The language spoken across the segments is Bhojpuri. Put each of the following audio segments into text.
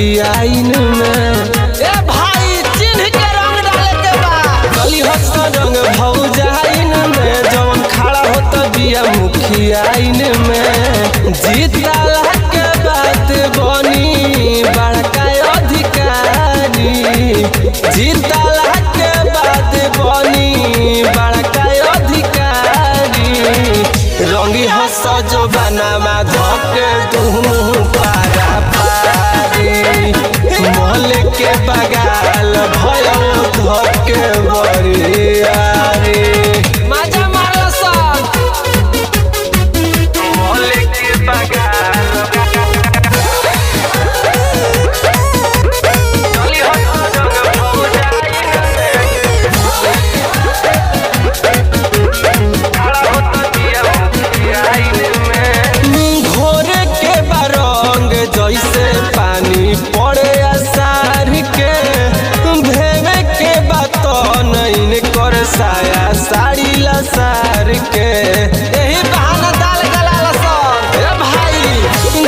मुखियाइन में। ए भाई चिन्ह के रंग डाले के बा गली हंस रंग भौजाइन में जवन खड़ा होत बिया मुखियाइन में। जीतला के बात बनी बड़का अधिकारी, जीतला के बात बनी बड़का अधिकारी। रंगी हंस जो बनावा धके दुनू पारा पारी, मोहल के बगाल भयो धके बरियारी। मजा मारला सब मोहल के बगाल जैसे पानी पड़े आसार के, भेवे के बात नहीं कर साया साड़ी लसार के। यही बहाना डाल गला सब ए भाई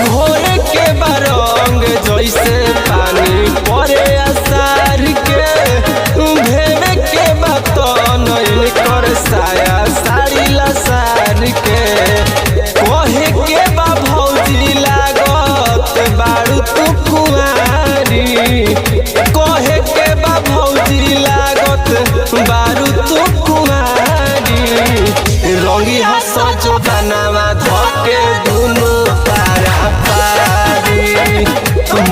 घोर के बरंग जैसे पानी पड़े आसार के, भेवे के बात नहीं कर साया साड़ी लसार के। कहे के बा भौजी लागत बारू तू कुआरी, कहे के बा भौजी लागत बारू तू कुआरी। रंगी हंस जो बनावा धके दुनू पारा पारी,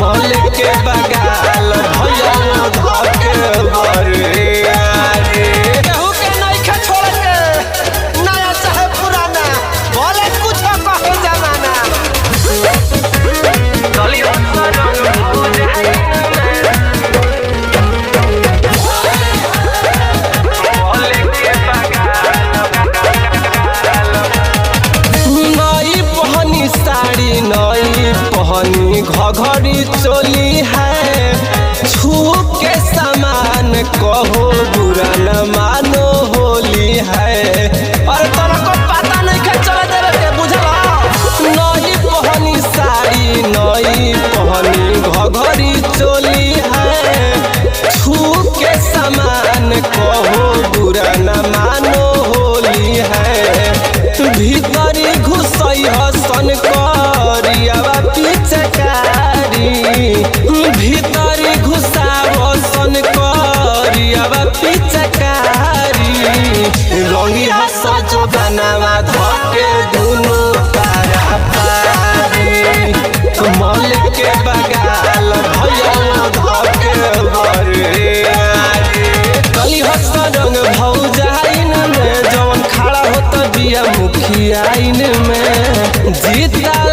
मल के बगाल भैया धके बरियारी। केहू के नइखे छोड़ के, नया चाहे पुराना, भले कुछ कहे जमाना। गली हंस रंग भौजाइन में, मल के बगाल। नई पहनी साड़ी नई पहनी घघरी चोली है, छू के सामान कहो बुरा न मानो होली है। और तोरा को पता नहीं के चले देवे के बुझला। नई पहनी साड़ी नई पहनी घघरी चोली है, छू के सामान कहो बुरा न मानो होली है। भीतरी घुसई हसन करियावा पिचकारी, भीतरी घुसावसन करियावा पिचकारी। रंगी हंस जो बनावा धके दुनू पारा पारी, मल के बगाल भैया धके बरियारी। गली हंस रंग भौजाइन में जवन खड़ा होत बिया मुखियाइन में। जीतला